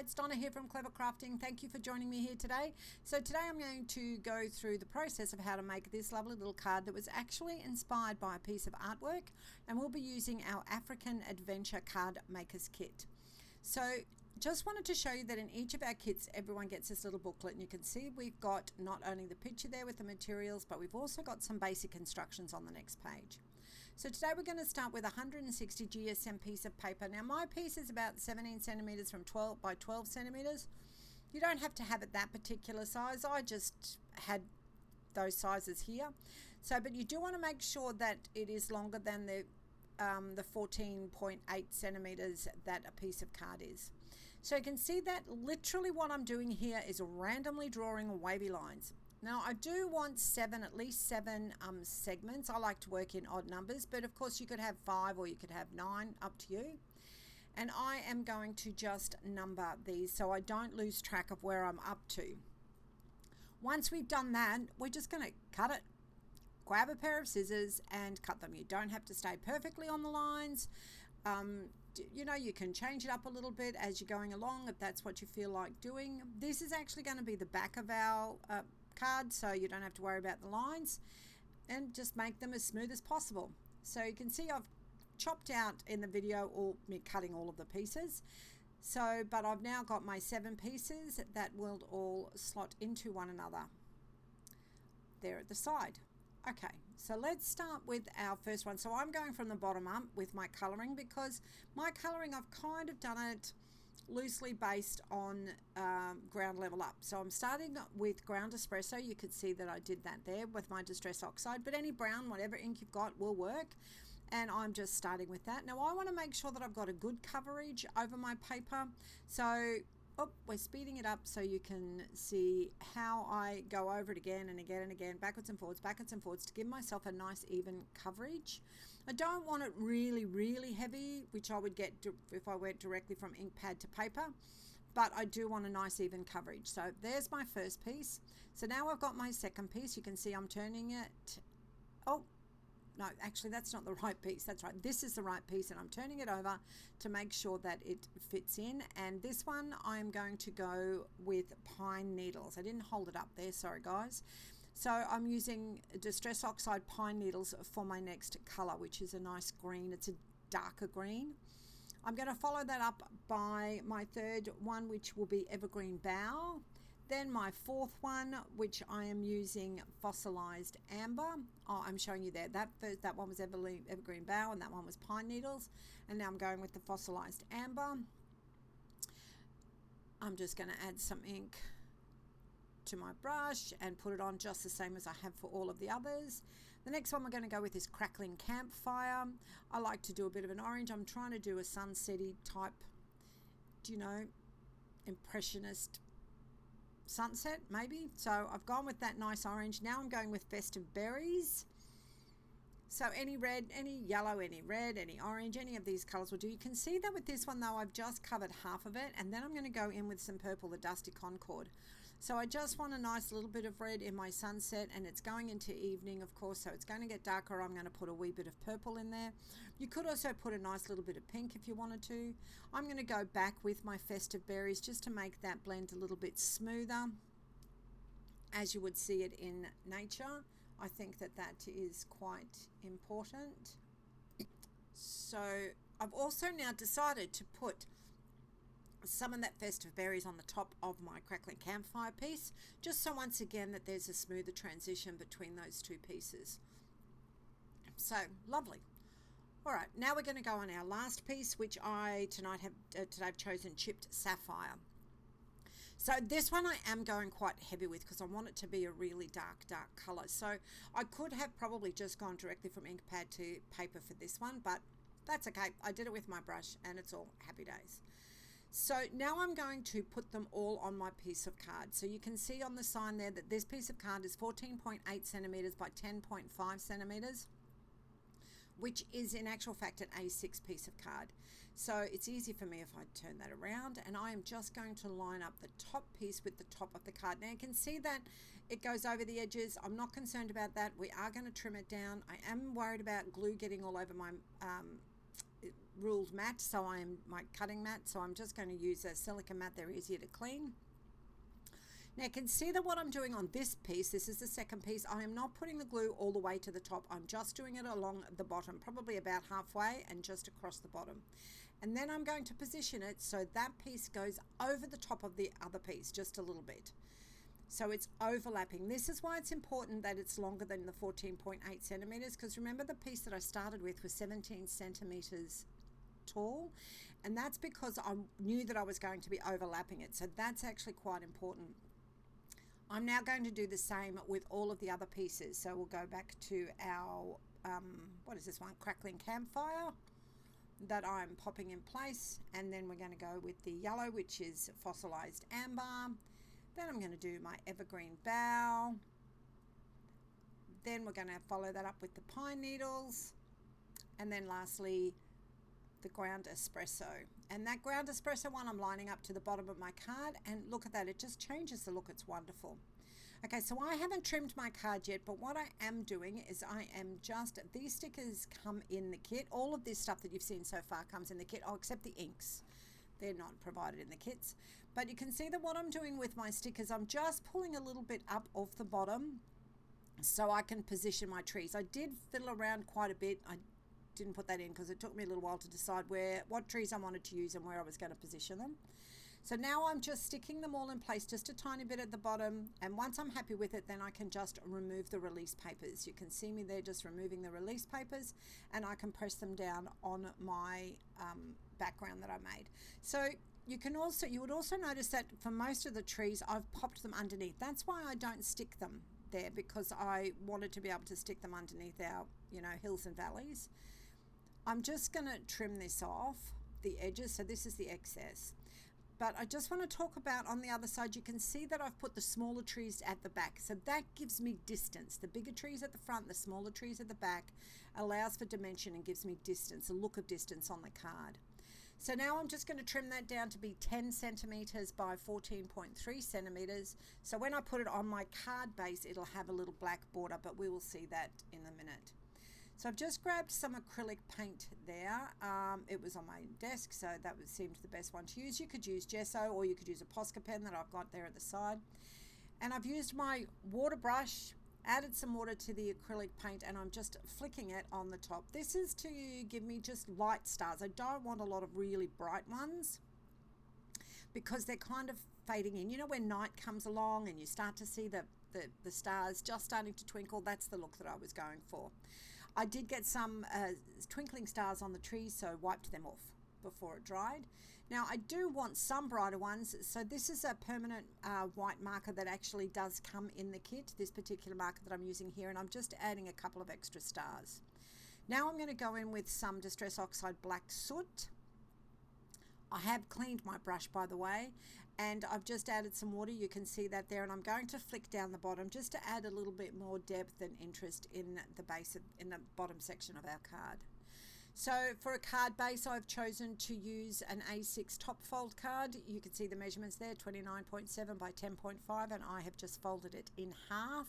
it's Donna here from Clever Crafting. Thank you for joining me here today. So today I'm going to go through the process of how to make this lovely little card that was actually inspired by a piece of artwork, and we'll be using our African Adventure Card Makers Kit. So just wanted to show you that in each of our kits everyone gets this little booklet, and you can see we've got not only the picture there with the materials, but we've also got some basic instructions on the next page. So today we're going to start with a 160 GSM piece of paper. Now my piece is about 17 centimeters from 12 by 12 centimeters. You don't have to have it that particular size. I just had those sizes here. So, but you do want to make sure that it is longer than the 14.8 centimeters that a piece of card is. So you can see that literally what I'm doing here is randomly drawing wavy lines. Now I do want at least seven segments. I like to work in odd numbers, but of course you could have 5 or you could have 9, up to you. And I am going to just number these so I don't lose track of where I'm up to. Once we've done that, we're just going to cut it. Grab a pair of scissors and cut them. You don't have to stay perfectly on the lines. You know, you can change it up a little bit as you're going along if that's what you feel like doing. This is actually going to be the back of our card, so you don't have to worry about the lines, and just make them as smooth as possible. So you can see I've chopped out in the video me cutting all of the pieces. So, but I've now got my 7 pieces that will all slot into one another there at the side. Okay, so let's start with our first one. So I'm going from the bottom up with my colouring, because my colouring, I've kind of done it loosely based on ground level up. So I'm starting with ground espresso. You could see that I did that there with my Distress Oxide, but any brown, whatever ink you've got will work. And I'm just starting with that. Now I want to make sure that I've got a good coverage over my paper. So we're speeding it up so you can see how I go over it again and again and again, backwards and forwards to give myself a nice even coverage. I don't want it really, really heavy, which I would get if I went directly from ink pad to paper, but I do want a nice even coverage. So there's my first piece. So now I've got my second piece. You can see I'm turning it. No, actually that's not the right piece. That's right. This is the right piece, and I'm turning it over to make sure that it fits in. And this one I'm going to go with pine needles. I didn't hold it up there, sorry guys. So I'm using Distress Oxide pine needles for my next color, which is a nice green. It's a darker green. I'm going to follow that up by my third one, which will be Evergreen Bough. Then my fourth one, which I am using Fossilized Amber. I'm showing you there. That one was Evergreen Bough, and that one was Pine Needles. And now I'm going with the Fossilized Amber. I'm just going to add some ink to my brush and put it on just the same as I have for all of the others. The next one we're going to go with is Crackling Campfire. I like to do a bit of an orange. I'm trying to do a sunsetty type, impressionist sunset maybe. So I've gone with that nice orange. Now I'm going with Festive Berries. So any red, any yellow, any red, any orange, any of these colors will do. You can see that with this one though, I've just covered half of it, and then I'm going to go in with some purple, the Dusty Concord. So I just want a nice little bit of red in my sunset, and it's going into evening of course, so it's going to get darker. I'm going to put a wee bit of purple in there. You could also put a nice little bit of pink if you wanted to. I'm going to go back with my Festive Berries just to make that blend a little bit smoother, as you would see it in nature. I think that is quite important. So I've also now decided to put some of that Festive Berries on the top of my Crackling Campfire piece, just so once again that there's a smoother transition between those two pieces. So lovely. All right, now we're going to go on our last piece, which today I've chosen Chipped Sapphire. So this one I am going quite heavy with because I want it to be a really dark color. So I could have probably just gone directly from ink pad to paper for this one, but that's okay. I did it with my brush and it's all happy days. So now I'm going to put them all on my piece of card. So you can see on the sign there that this piece of card is 14.8 centimeters by 10.5 centimeters. Which is in actual fact an A6 piece of card. So it's easy for me if I turn that around, and I am just going to line up the top piece with the top of the card. Now you can see that it goes over the edges. I'm not concerned about that. We are going to trim it down. I am worried about glue getting all over my ruled mat, so my cutting mat, so I'm just going to use a silica mat. They're easier to clean. Now you can see that what I'm doing on this piece, this is the second piece, I am not putting the glue all the way to the top. I'm just doing it along the bottom, probably about halfway and just across the bottom. And then I'm going to position it so that piece goes over the top of the other piece just a little bit. So it's overlapping. This is why it's important that it's longer than the 14.8 centimeters, because remember the piece that I started with was 17 centimeters tall, and that's because I knew that I was going to be overlapping it. So that's actually quite important. I'm now going to do the same with all of the other pieces. So we'll go back to our, what is this one? Crackling campfire that I'm popping in place. And then we're going to go with the yellow, which is fossilized amber. Then I'm going to do my evergreen bough. Then we're going to follow that up with the pine needles. And then lastly, the ground espresso. And that ground espresso one I'm lining up to the bottom of my card, and look at that, it just changes the look. It's wonderful. Okay, so I haven't trimmed my card yet, but what I am doing is I am just, these stickers come in the kit. All of this stuff that you've seen so far comes in the kit, except the inks. They're not provided in the kits. But you can see that what I'm doing with my stickers, I'm just pulling a little bit up off the bottom so I can position my trees. I did fiddle around quite a bit. I didn't put that in because it took me a little while to decide what trees I wanted to use and where I was going to position them. So now I'm just sticking them all in place, just a tiny bit at the bottom, and once I'm happy with it, then I can just remove the release papers. You can see me there just removing the release papers, and I can press them down on my background that I made. So you would also notice that for most of the trees I've popped them underneath. That's why I don't stick them there, because I wanted to be able to stick them underneath our hills and valleys. I'm just going to trim this off the edges, so this is the excess. But I just want to talk about on the other side, you can see that I've put the smaller trees at the back. So that gives me distance. The bigger trees at the front, the smaller trees at the back, allows for dimension and gives me distance, a look of distance on the card. So now I'm just going to trim that down to be 10 centimeters by 14.3 centimeters. So when I put it on my card base, it'll have a little black border, but we will see that in a minute. So I've just grabbed some acrylic paint there. It was on my desk, so that seemed the best one to use. You could use gesso, or you could use a Posca pen that I've got there at the side. And I've used my water brush, added some water to the acrylic paint, and I'm just flicking it on the top. This is to give me just light stars. I don't want a lot of really bright ones, because they're kind of fading in. You know, when night comes along and you start to see the stars just starting to twinkle, that's the look that I was going for. I did get some twinkling stars on the trees, so wiped them off before it dried. Now I do want some brighter ones, so this is a permanent white marker that actually does come in the kit, this particular marker that I'm using here, and I'm just adding a couple of extra stars. Now I'm going to go in with some Distress Oxide Black Soot. I have cleaned my brush, by the way, and I've just added some water. You can see that there, and I'm going to flick down the bottom just to add a little bit more depth and interest in the base in the bottom section of our card. So for a card base, I've chosen to use an A6 top fold card. You can see the measurements there, 29.7 by 10.5, and I have just folded it in half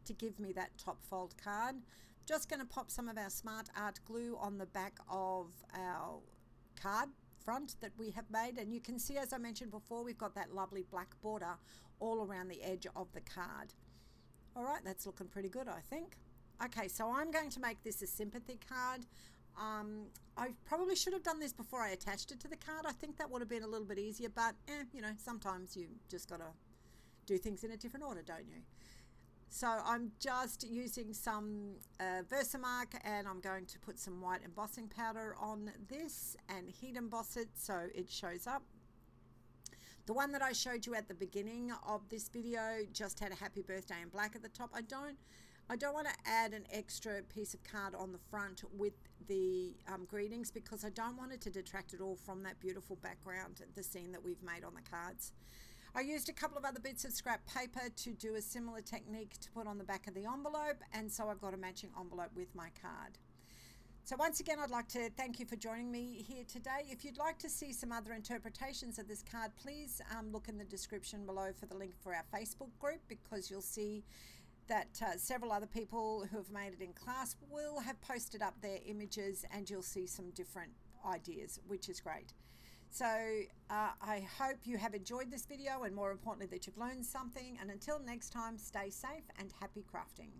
to give me that top fold card. Just going to pop some of our Smart Art glue on the back of our card front that we have made, and you can see, as I mentioned before, we've got that lovely black border all around the edge of the card. All right, that's looking pretty good, I think. Okay, so I'm going to make this a sympathy card. I probably should have done this before I attached it to the card. I think that would have been a little bit easier, but sometimes you just got to do things in a different order, don't you? So I'm just using some Versamark, and I'm going to put some white embossing powder on this and heat emboss it so it shows up. The one that I showed you at the beginning of this video just had a happy birthday in black at the top. I don't want to add an extra piece of card on the front with the greetings, because I don't want it to detract at all from that beautiful background, the scene that we've made on the cards. I used a couple of other bits of scrap paper to do a similar technique to put on the back of the envelope, and so I've got a matching envelope with my card. So once again, I'd like to thank you for joining me here today. If you'd like to see some other interpretations of this card, please look in the description below for the link for our Facebook group, because you'll see that several other people who have made it in class will have posted up their images, and you'll see some different ideas, which is great. So I hope you have enjoyed this video, and more importantly that you've learned something. And until next time, stay safe and happy crafting.